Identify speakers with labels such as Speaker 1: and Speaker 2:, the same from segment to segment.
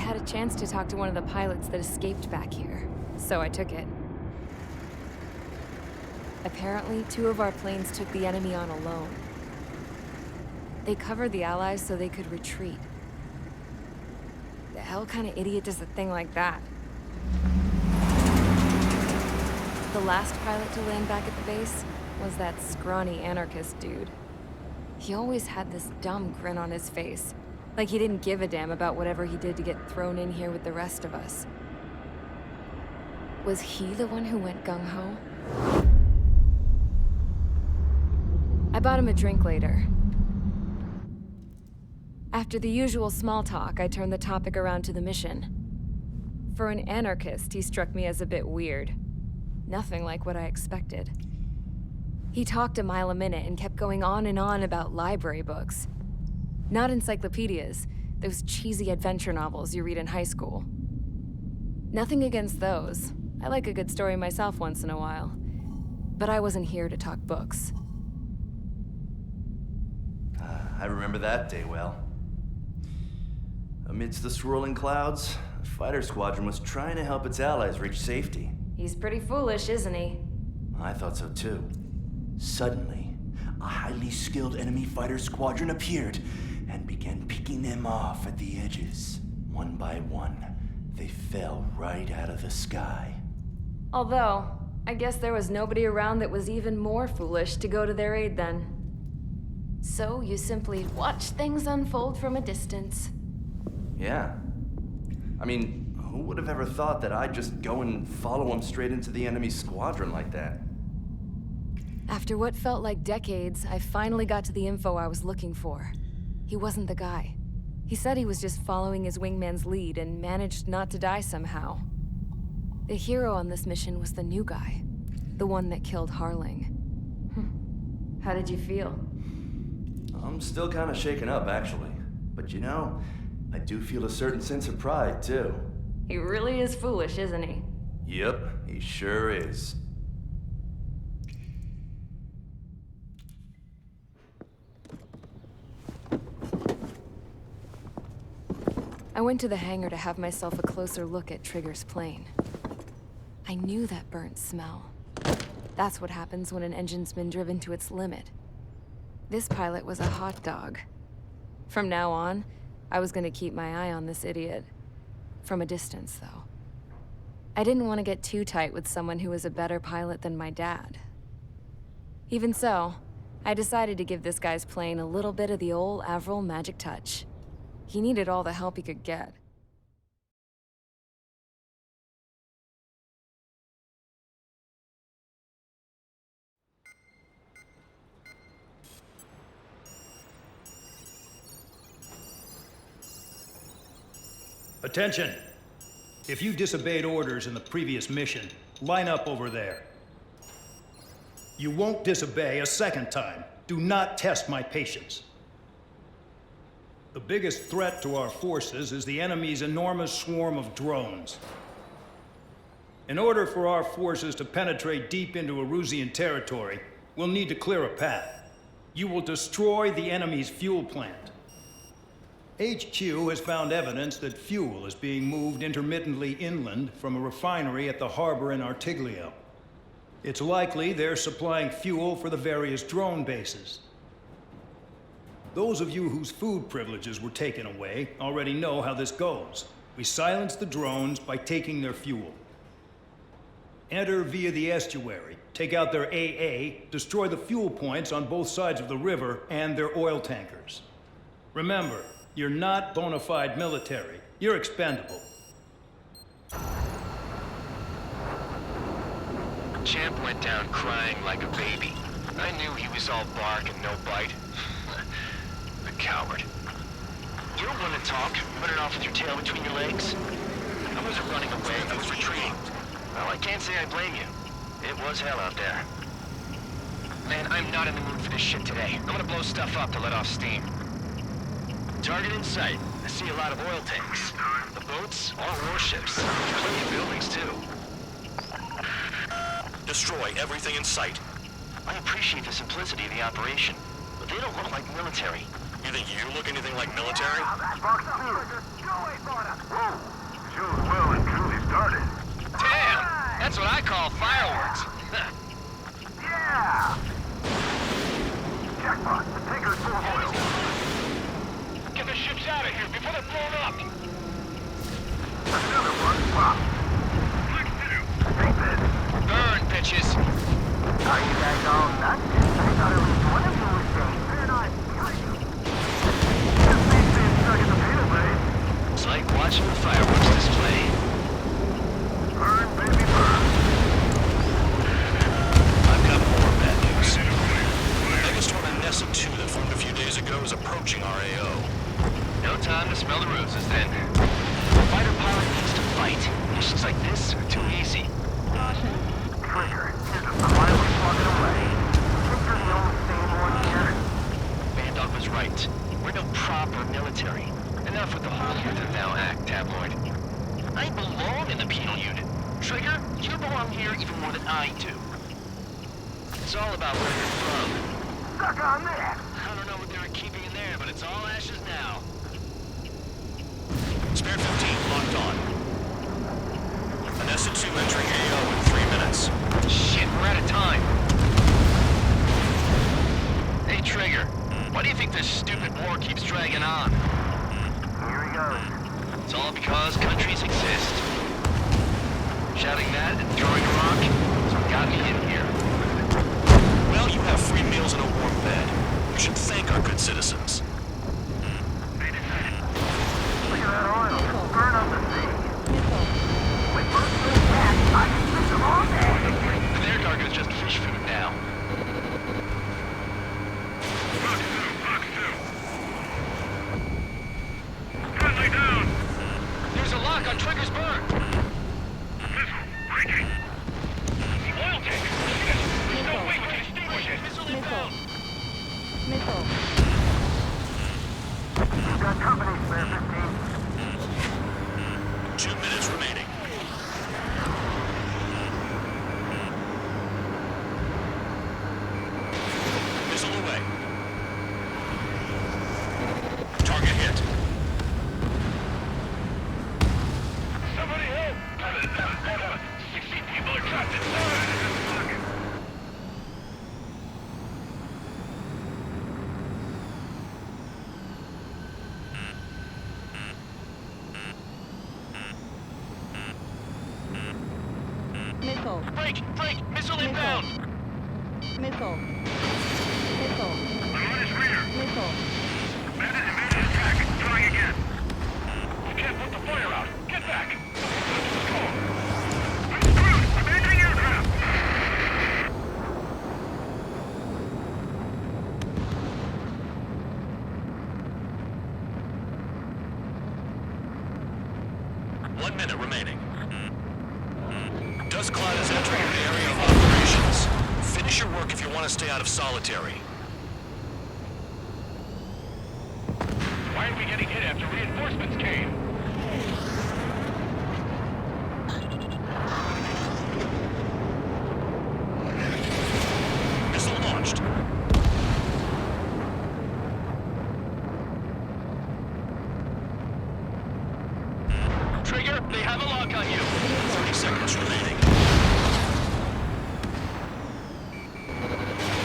Speaker 1: had a chance to talk to one of the pilots that escaped back here, so I took it. Apparently, 2 of our planes took the enemy on alone. They covered the Allies so they could retreat. The hell kind of idiot does a thing like that? The last pilot to land back at the base was that scrawny anarchist dude. He always had this dumb grin on his face, like he didn't give a damn about whatever he did to get thrown in here with the rest of us. Was he the one who went gung-ho? I bought him a drink later. After the usual small talk, I turned the topic around to the mission. For an anarchist, he struck me as a bit weird. Nothing like what I expected. He talked a mile a minute and kept going on and on about library books. Not encyclopedias, those cheesy adventure novels you read in high school. Nothing against those. I like a good story myself once in a while. But I wasn't here to talk books.
Speaker 2: I remember that day well. Amidst the swirling clouds, a fighter squadron was trying to help its allies reach safety.
Speaker 1: He's pretty foolish, isn't he?
Speaker 2: I thought so too. Suddenly, a highly skilled enemy fighter squadron appeared and began picking them off at the edges. One by one, they fell right out of the sky.
Speaker 1: Although, I guess there was nobody around that was even more foolish to go to their aid then. So you simply watch things unfold from a distance.
Speaker 2: Yeah. I mean, who would have ever thought that I'd just go and follow him straight into the enemy squadron like that?
Speaker 1: After what felt like decades, I finally got to the info I was looking for. He wasn't the guy. He said he was just following his wingman's lead and managed not to die somehow. The hero on this mission was the new guy. The one that killed Harling. How did you feel?
Speaker 2: I'm still kind of shaken up, actually. But you know, I do feel a certain sense of pride, too.
Speaker 1: He really is foolish, isn't he?
Speaker 2: Yep, he sure is.
Speaker 1: I went to the hangar to have myself a closer look at Trigger's plane. I knew that burnt smell. That's what happens when an engine's been driven to its limit. This pilot was a hot dog. From now on, I was gonna keep my eye on this idiot. From a distance, though. I didn't want to get too tight with someone who was a better pilot than my dad. Even so, I decided to give this guy's plane a little bit of the old Avril magic touch. He needed all the help he could get.
Speaker 3: Attention! If you disobeyed orders in the previous mission, line up over there. You won't disobey a second time. Do not test my patience. The biggest threat to our forces is the enemy's enormous swarm of drones. In order for our forces to penetrate deep into Erusian territory, we'll need to clear a path. You will destroy the enemy's fuel plant. HQ has found evidence that fuel is being moved intermittently inland from a refinery at the harbor in Artiglio. It's likely they're supplying fuel for the various drone bases. Those of you whose food privileges were taken away already know how this goes. We silence the drones by taking their fuel. Enter via the estuary, take out their AA, destroy the fuel points on both sides of the river and their oil tankers. Remember, you're not bona fide military. You're expendable.
Speaker 4: Champ went down crying like a baby. I knew he was all bark and no bite. The coward. You don't want to talk, running off with your tail between your legs. I wasn't running away, I was retreating. Well, I can't say I blame you. It was hell out there. Man, I'm not in the mood for this shit today. I'm gonna blow stuff up to let off steam. Target in sight. I see a lot of oil tanks. The boats, all warships. Plenty of buildings, too.
Speaker 5: Destroy everything in sight.
Speaker 4: I appreciate the simplicity of the operation, but they don't look like military.
Speaker 5: You think you look anything like military?
Speaker 4: what I call fireworks.
Speaker 6: Yeah! Jackpot, the tanker's full of oil.
Speaker 4: Get the ships out of here before they're blown up.
Speaker 6: Another one, pop. Take this.
Speaker 4: Burn, bitches.
Speaker 6: Are you guys all nuts? I thought at least one of you was safe. They're not. Just makes me stuck in the panel, babe.
Speaker 4: It's like watching the fireworks display.
Speaker 6: Burn, baby, burn.
Speaker 5: I've got more bad news. Megastorm and Nessa 2 that formed a few days ago is approaching our AO.
Speaker 4: No time to smell the roses then. The fighter pilot needs to fight. Missions like this are too easy.
Speaker 6: Trigger, you're just quietly walking away. Think you're the only sane one here?
Speaker 4: Bandog was right. We're no proper military. Enough with the whole here to thou act, tabloid. I belong in the penal unit. Trigger, you belong here even more than I do. It's all about where you're from.
Speaker 6: Suck on that!
Speaker 4: I don't know what they were keeping in there, but it's all ashes now.
Speaker 5: Spare 15 locked on. Nessa 2 entering AO in 3 minutes.
Speaker 4: Shit, we're out of time. Hey, Trigger, why do you think this stupid war keeps dragging on?
Speaker 6: Here he goes.
Speaker 4: It's all because countries exist. Shouting that and throwing a rock is what got me in here.
Speaker 5: Well, you have free meals and a warm bed. You should thank our good citizens.
Speaker 6: Look at that oil. Burn up the sea. With first food back, I can fish them all day.
Speaker 4: Their cargo's just fish food now.
Speaker 6: Friendly down.
Speaker 4: There's a lock on Trigger's burn.
Speaker 6: Missile, breaking.
Speaker 4: The oil tank. There's no way we can extinguish it. Missile inbound.
Speaker 6: You've got company, spare 15.
Speaker 5: 2 minutes remaining. Missile away. Target hit.
Speaker 4: Somebody help! 16 people are trapped inside.
Speaker 7: Missile.
Speaker 4: Break! Missile inbound!
Speaker 7: Missile. Missile.
Speaker 6: I'm on his rear.
Speaker 7: Missile.
Speaker 6: Bandit attack. Trying again.
Speaker 4: We can't put the fire out. Get back!
Speaker 6: I'm screwed. Abandoning aircraft.
Speaker 5: One minute remaining. Dust cloud is entering the area of operations. Finish your work if you want to stay out of solitary.
Speaker 4: Why are we getting hit after reinforcements came?
Speaker 5: Missile launched.
Speaker 4: Trigger, they have a lock on you.
Speaker 5: 30 seconds remaining.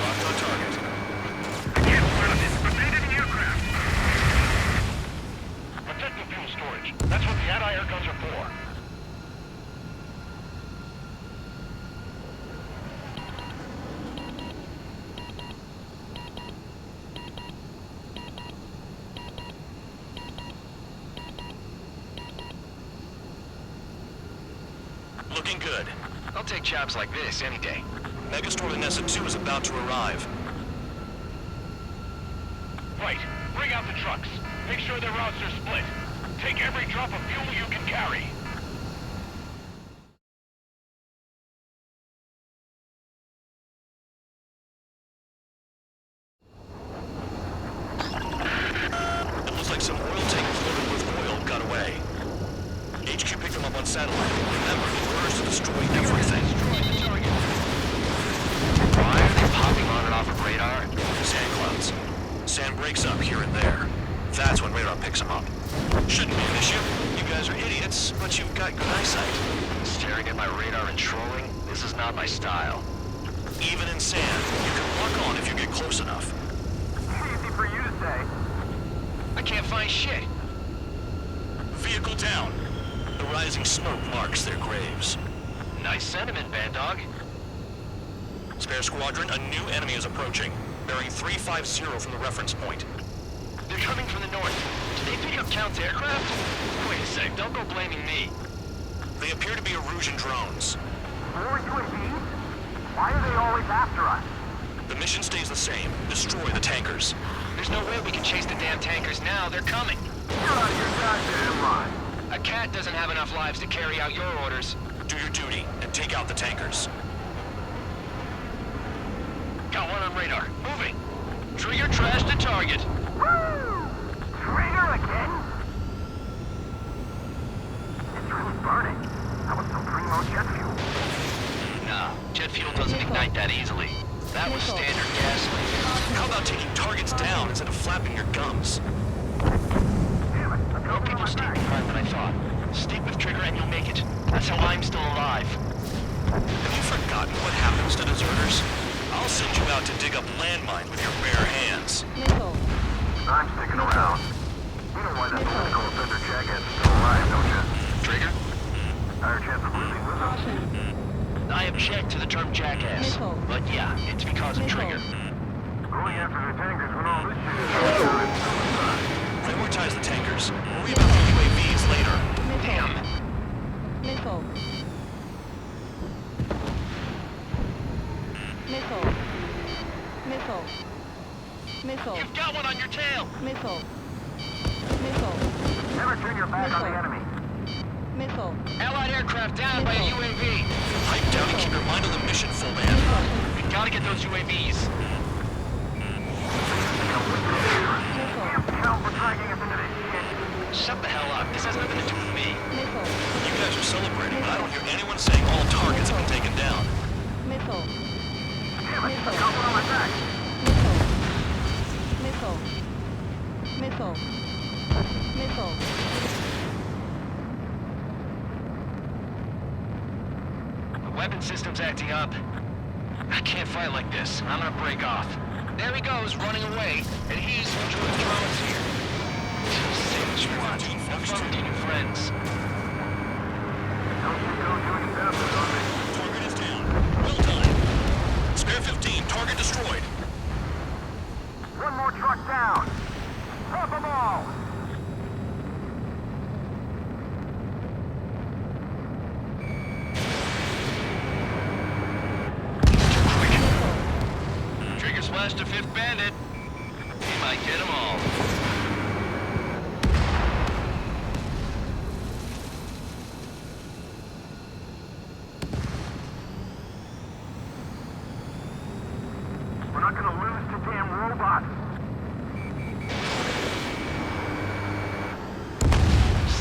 Speaker 5: Locked on target.
Speaker 6: I can't stop this. Abandoning aircraft.
Speaker 4: Protect the fuel storage. That's what the anti-air guns are for.
Speaker 5: Looking good.
Speaker 4: I'll take jobs like this any day.
Speaker 5: Megastorm and Nessa 2 is about to arrive.
Speaker 4: Right. Bring out the trucks. Make sure their routes are split. Take every drop of fuel you can carry.
Speaker 5: It looks like some oil tankers loaded with oil got away. HQ picked them up on satellite. Remember, the orders to destroy everything.
Speaker 4: Why are they popping on and off of radar?
Speaker 5: Sand clouds. Sand breaks up here and there. That's when radar picks them up. Shouldn't be an issue. You guys are idiots, but you've got good eyesight.
Speaker 4: Staring at my radar and trolling? not my style.
Speaker 5: Even in sand, you can lock on if you get close enough.
Speaker 6: Easy for you to say.
Speaker 4: I can't find shit.
Speaker 5: Vehicle down. The rising smoke marks their graves.
Speaker 4: Nice sentiment, Bad Dog.
Speaker 5: Spare Squadron, a new enemy is approaching, bearing 350 from the reference point.
Speaker 4: They're coming from the north. Did they pick up Count's aircraft? Wait a sec, don't go blaming me.
Speaker 5: They appear to be Erusian drones.
Speaker 6: More UAVs? Why are they always after us?
Speaker 5: The mission stays the same. Destroy the tankers.
Speaker 4: There's no way we can chase the damn tankers now. They're coming.
Speaker 6: Get out of your goddamn line.
Speaker 4: A cat doesn't have enough lives to carry out your orders.
Speaker 5: Do your duty and take out the tankers.
Speaker 4: Got one on radar. Moving. Trigger trash to target.
Speaker 6: Woo! Trigger again? It's really burning. That was some primo jet fuel.
Speaker 4: Nah, jet fuel doesn't ignite that easily. That was standard gasoline.
Speaker 5: How about taking targets down instead of flapping your gums?
Speaker 6: Damn it, I'm
Speaker 4: More
Speaker 6: going
Speaker 4: people
Speaker 6: on
Speaker 4: stay
Speaker 6: my back.
Speaker 4: behind than I thought. Stick with Trigger and you'll make it. That's how I'm still alive.
Speaker 5: Have you forgotten what happens to deserters? I'll send you out to dig up landmines with your bare hands.
Speaker 7: Missile.
Speaker 6: I'm sticking around. You know why that political offender jackass is still alive, don't you?
Speaker 4: Trigger?
Speaker 6: Higher chance of losing with him.
Speaker 7: Caution.
Speaker 4: I object to the term jackass.
Speaker 7: Missile.
Speaker 4: But yeah, it's because of
Speaker 7: Missile.
Speaker 4: Trigger.
Speaker 6: Going after the tankers when all this shit is going on.
Speaker 5: Prioritize the tankers. Worry about the UAVs later.
Speaker 4: Damn.
Speaker 7: Missile. Missile. Missile. Missile.
Speaker 4: You've got one on your tail.
Speaker 7: Missile. Missile.
Speaker 6: Never turn your back on the enemy.
Speaker 7: Missile.
Speaker 4: Allied aircraft down by a UAV.
Speaker 5: Pipe down and keep your mind on the mission, full band.
Speaker 4: We gotta get those UAVs.
Speaker 6: Damn hell for dragging us into this shit.
Speaker 4: Shut the hell up. This has nothing to do with me.
Speaker 7: Missile.
Speaker 5: You guys are celebrating, but I don't hear anyone saying all targets have been taken down.
Speaker 7: Missile.
Speaker 6: Damn it, I got one on my back.
Speaker 7: Missile. Missile. Missile.
Speaker 4: The weapon system's acting up. I can't fight like this. I'm gonna break off. There he goes, running away, and he's who drew the drones here. Savage one. No fun with your friends.
Speaker 6: Don't you go doing examples on me.
Speaker 5: Target is down. Well done. Spare 15. Target destroyed.
Speaker 6: One more truck down. Drop them all.
Speaker 4: Trigger smashed a fifth bandit. He might get them all.
Speaker 6: We're not gonna lose to damn robots.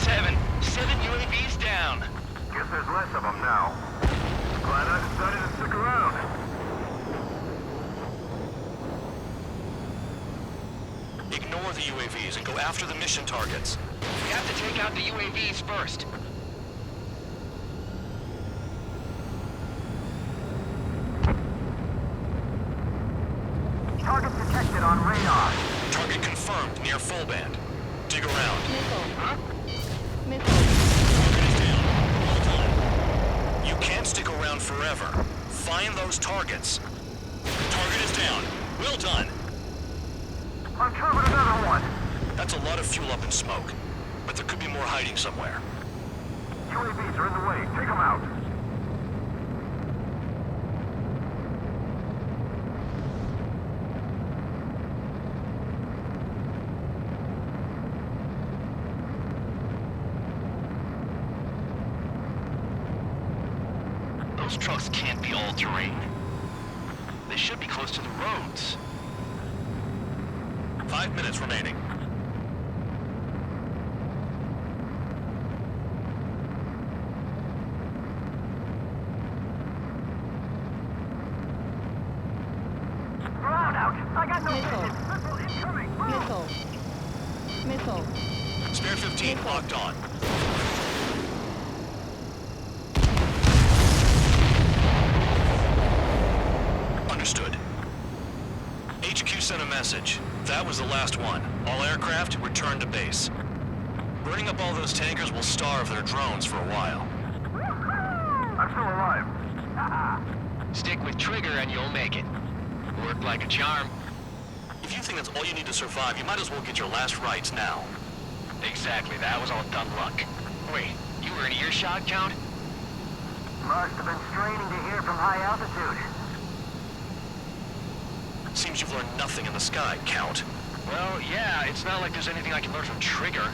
Speaker 4: Seven UAVs down.
Speaker 6: Guess there's less of them now. Glad I decided to stick around.
Speaker 5: Ignore the UAVs and go after the mission targets.
Speaker 4: We have to take out the UAVs first.
Speaker 6: Target detected on radar.
Speaker 5: Target confirmed near full band. Dig around.
Speaker 7: Missile. Missile.
Speaker 5: Target is down. Well done. You can't stick around forever. Find those targets. Target is down. Well done.
Speaker 6: Uncovered another one.
Speaker 5: That's a lot of fuel up in smoke. But there could be more hiding somewhere.
Speaker 6: UAVs are in the way. Take them out.
Speaker 4: Those trucks can't be all-terrain. They should be close to the roads.
Speaker 5: 5 minutes remaining.
Speaker 6: Ground out. I got no
Speaker 7: Missile.
Speaker 6: vision. Missile incoming. Move.
Speaker 7: Missile. Missile.
Speaker 5: Spare 15 locked on. message. That was the last one. All aircraft, return to base. Burning up all those tankers will starve their drones for a while.
Speaker 6: I'm still alive.
Speaker 4: Stick with Trigger and you'll make it. Worked like a charm.
Speaker 5: If you think that's all you need to survive, you might as well get your last rites now.
Speaker 4: Exactly, that was all dumb luck. Wait, you were in earshot, Count?
Speaker 6: Must have been straining to hear from high altitude.
Speaker 5: Seems you've learned nothing in the sky, Count.
Speaker 4: Well, yeah, it's not like there's anything I can learn from Trigger.